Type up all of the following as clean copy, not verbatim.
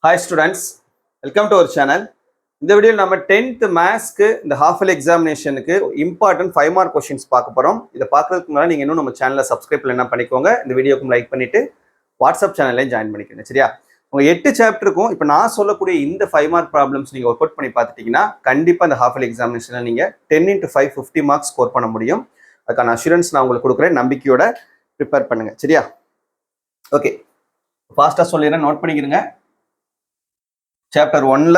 Hi students, welcome to our channel. இந்த வீடியோவில் நம்ம 10th மேத்ஸ்க்கு இந்த ஹாஃப் இயர்லி எக்ஸாமினேஷனுக்கு இம்பார்ட்டன்ட் 5 மார்க் கொஸ்டின்ஸ் பார்க்க போகிறோம். இதை பார்க்கறதுக்கு முன்னாடி நீங்கள் இன்னும் நம்ம சேனலை சப்ஸ்கிரைப் என்ன பண்ணிக்கோங்க. இந்த வீடியோக்கும் லைக் பண்ணிட்டு வாட்ஸ்அப் சேனல்லையும் ஜாயின் பண்ணிக்கோங்க. சரியா? உங்கள் 8 சாப்டருக்கும் இப்போ நான் சொல்லக்கூடிய இந்த 5 மார்க் ப்ராப்ளம்ஸ் நீங்கள் ஒர்க் அவுட் பண்ணி பார்த்துட்டீங்கன்னா கண்டிப்பாக இந்த ஹாஃப் இயர்லி எக்ஸாமினேஷனில் நீங்கள் 10 into 5 50 மார்க்ஸ் ஸ்கோர் பண்ண முடியும். அதுக்கான அஷூரன்ஸ் நான் உங்களுக்கு கொடுக்குறேன். நம்பிக்கையோட ப்ரிப்பேர் பண்ணுங்க. சரியா? ஓகே, ஃபாஸ்ட்டாக சொல்லிடுறேன், நோட் பண்ணிக்கிறேங்க. சாப்டர் 1ல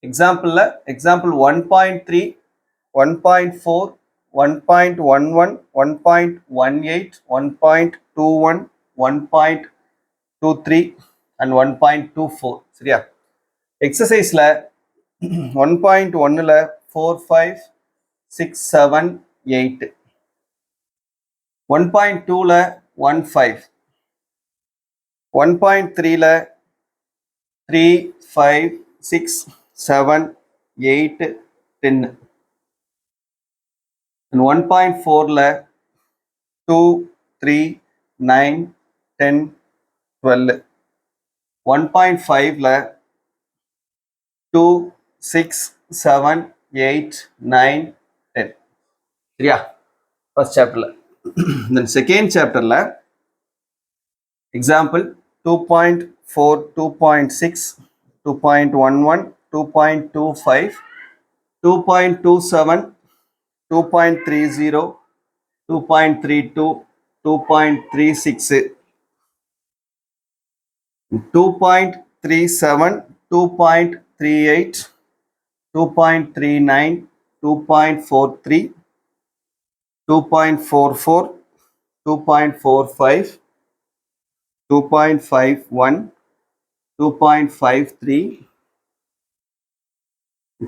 எக்ஸாம்பிள் 1.3 1.4 1.11 1.18 1.21 1.23 and 1.24. சரியா? எக்ஸசைஸ்ல 1.1ல 4 5 6 7 8, 1.2ல 1 5, 1.3ல 3 5 6 7 8 10 and 1.4ல 2 3 9 10 12, 1.5ல 2 6 7 8 9 10. சரியா? ஃபர்ஸ்ட் சாப்டர்ல. தென் செகண்ட் சாப்டர்ல எக்ஸாம்பிள் 2.4 2.6 2.11 2.25 2.27 2.30 2.32 2.36 2.37 2.38 2.39 2.43 2.44 2.45 2.51 2.53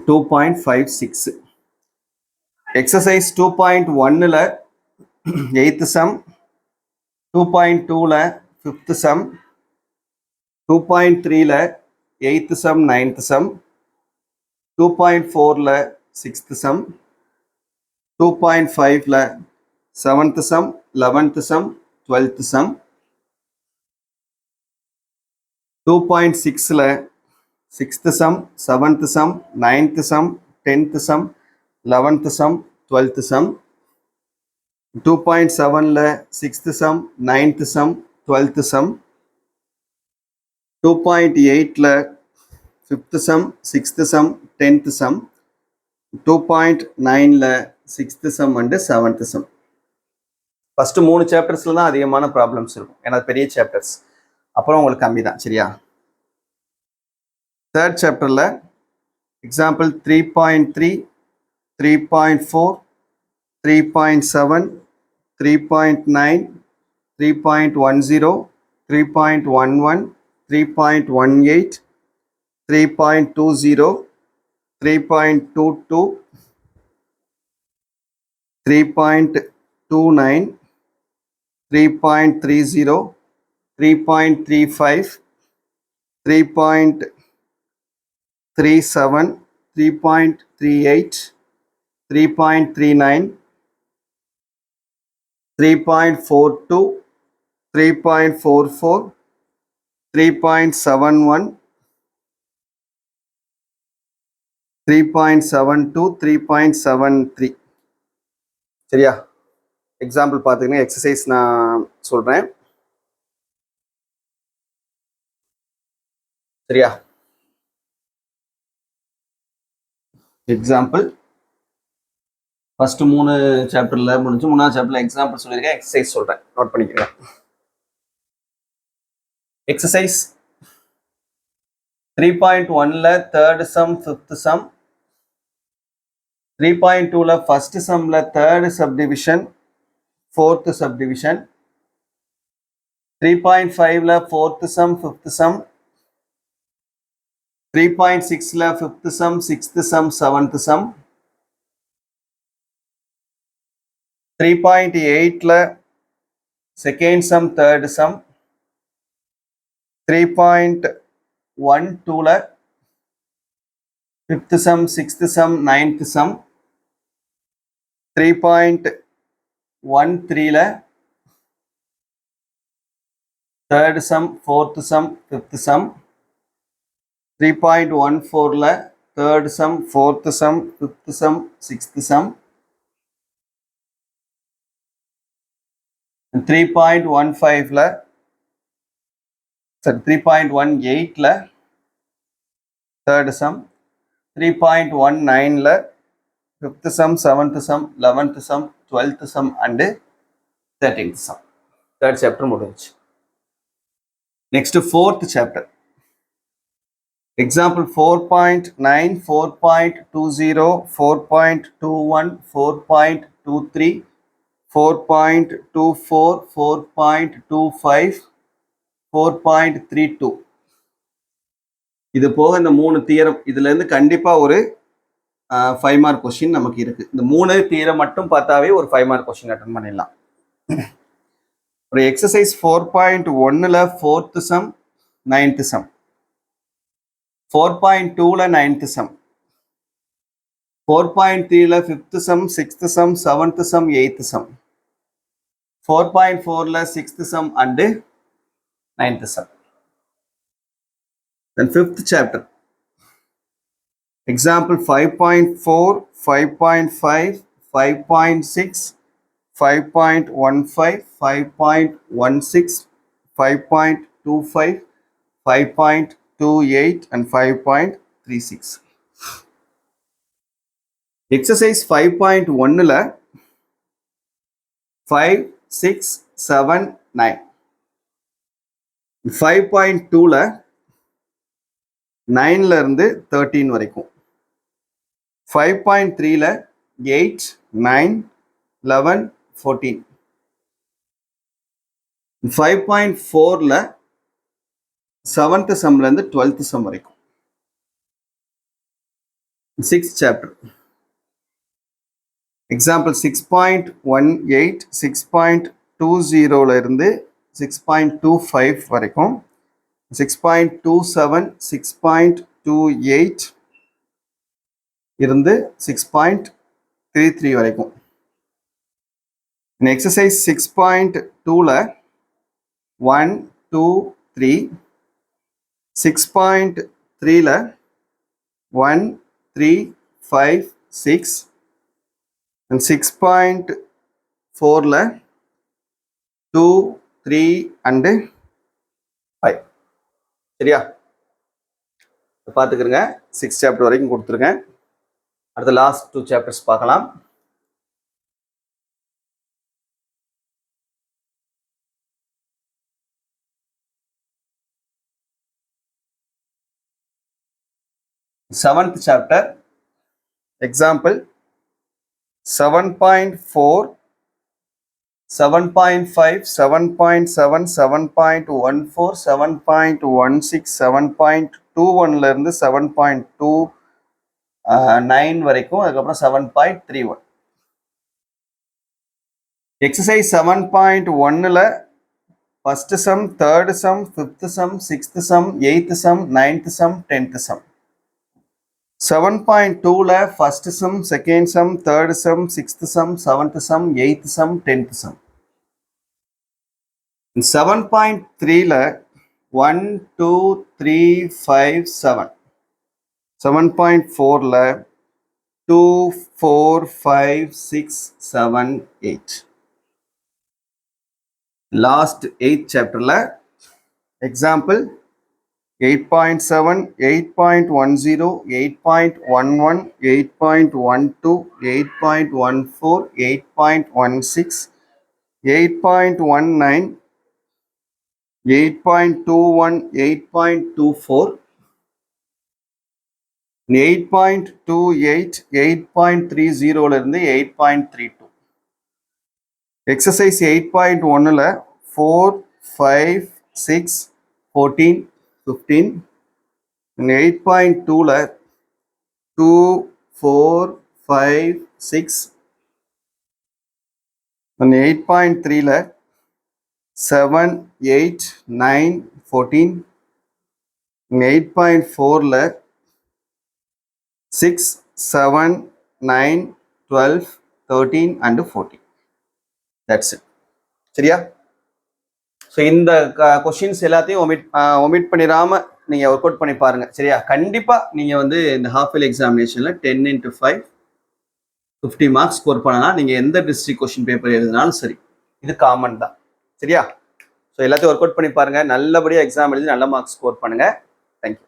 2.56. எக்ஸசைஸ் 2.1ல 8th சம், 2.2ல 5th சம், 2.3ல 8th சம் 9th சம், 2.4ல 6th சம், 2.5ல 7th sum 11th sum 12th sum, 2.6ல 6th sum 7th sum 9th sum 10th sum 11th sum 12th sum, 2.7ல 6th sum 9th sum 12th sum, 2.8ல 5th sum 6th sum 10th sum, 2.9ல 6th sum and 7th sum. First 3 சாப்டர்ஸ்ல தான் அதிகமான problems இருக்கும், ஏன்னா பெரிய chapters. அப்புறம் உங்களுக்கு கம்மி தான். சரியா? தேர்ட் சாப்டர்ல எக்ஸாம்பிள் 3.3 3.4 3.7 3.9 3.10 3.11 3.18 3.20 3.22 3.29 3.30 3.35 3.37 3.38 3.39 3.42 3.44 3.71 3.72 3.73. சரியா? எக்ஸாம்பிள் பார்த்துக்கங்க. எக்ஸசைஸ் நான் சொல்றேன். சரியா? எக்ஸாம்பிள் ஃபர்ஸ்ட் 3 சாப்டர்ல முடிஞ்சு 3ஆவது சாப்டர்ல எக்ஸாம்பிள் சொல்லியிருக்கேன். எக்ஸசைஸ் சொல்றேன், நோட் பண்ணிக்கோங்க. எக்ஸசைஸ் 3.1ல 3rd sum 5th sum, 3.2ல first sumல 3rd subdivision 4th subdivision, 3.5ல 4th sum 5th sum, 3.6ல 5th sum 6th sum 7th sum, 3.8ல second sum 3rd sum, 3.12ல 5th sum 6th sum 9th sum, 3.13ல 3rd sum 4th sum 5th sum, 3.14ல third sum, fourth sum, fifth sum, sixth sum. 3.15ல 3.18ல third sum, 3.19ல fifth sum, seventh sum, 11th sum, 12th sum and 13th sum. Third chapter முடிஞ்சு. Next fourth chapter. Example 4.9, 4.20, 4.21, 4.23, 4.24, 4.25, 4.32. இது போக இந்த மூணு theorem இதுல இருந்து கண்டிப்பா ஒரு 5 மார்க் கொஸ்டின் நமக்கு இருக்கு. இந்த மூணு தியரம் மட்டும் பார்த்தாவே ஒரு 5 மார்க் கொஸ்டின் அட்டன் பண்ணிடலாம். ஒரு எக்ஸசைஸ் 4.1ல 4th சம் 9th சம், 4.2ல 9th சம், 4.3ல 5th sum 6th sum 7th sum 8th sum, 4.4ல 6th sum and 9th sum. Then fifth chapter. Example 5.4, 5.5, 5.6, 5.15, 5.16, 5.25, 5.28 and 5.36. Exercise 5.1ல 5, 6, 7, 9. 5.2ல 9ல இருந்து 13 வரைக்கும், 5.3ல 8, 9, 11, 14, 5.4ல 7th சம்ல இருந்து 12th சம் வரைக்கும். 6th chapter. Example 6.18, 6.20ல இருந்து 6.25 வரைக்கும், 6.27, 6.28 இருந்து 6.33 வரைக்கும். In exercise 6.2ல 1, 2, 3, 6.3ல 1, 3, 5, 6 and 6.4ல 2, 3 and 5. சரியா? பார்த்துக்கிறங்க. 6th chapter வரைக்கும் கொடுத்துருங்க. அடுத்த லாஸ்ட் 2 chapters பார்க்கலாம். Seventh chapter. Example 7.4, 7.5, 7.7, 7.14, 7.16, 7.21ல இருந்து 7.29 வரைக்கும், அதுக்கப்புறம் 7.31. எக்ஸசைஸ் 7.1ல first sum, third sum, fifth sum, sixth sum, eighth sum, ninth sum, 10th sum. 7.2ல first sum, second sum, third sum, sixth sum, seventh sum, eighth sum, 10th sum. 7.3ல 1, 2, 3, 5, 7. 7.4ல 2, 4, 5, 6, 7, 8. Last 8th chapterல example 8.7, 8.10, 8.11, 8.12, 8.14, 8.16, 8.19, 8.21, 8.24, 8.28, 8.30ல இருந்து 8.32. Exercise 8.1ல 4, 5, 6, 14, 15, 8.2ல 2, 4, 5, 6, 8.3ல 7, 8, 9, 14, 8.4ல 6, 7, 9, 12, 13 and 14. That's it. சரியா? So இந்த questions எல்லாத்தையும் omit பண்ணிடாம நீங்கள் work out பண்ணி பாருங்கள் சரியா. கண்டிப்பாக நீங்கள் வந்து இந்த ஹாஃப் இயர்லி எக்ஸாமினேஷனில் 10 into 5 50 மார்க்ஸ் ஸ்கோர் பண்ணலாம். நீங்கள் எந்த டிஸ்ட்ரிக்ட் கொஸ்டின் பேப்பர் எழுதினாலும் சரி, இது காமன் தான் சரியா. ஸோ எல்லாத்தையும் ஒர்க் அவுட் பண்ணி பாருங்கள். நல்லபடியாக எக்ஸாம் எழுதி நல்ல மார்க்ஸ் ஸ்கோர் பண்ணுங்கள். தேங்க்யூ.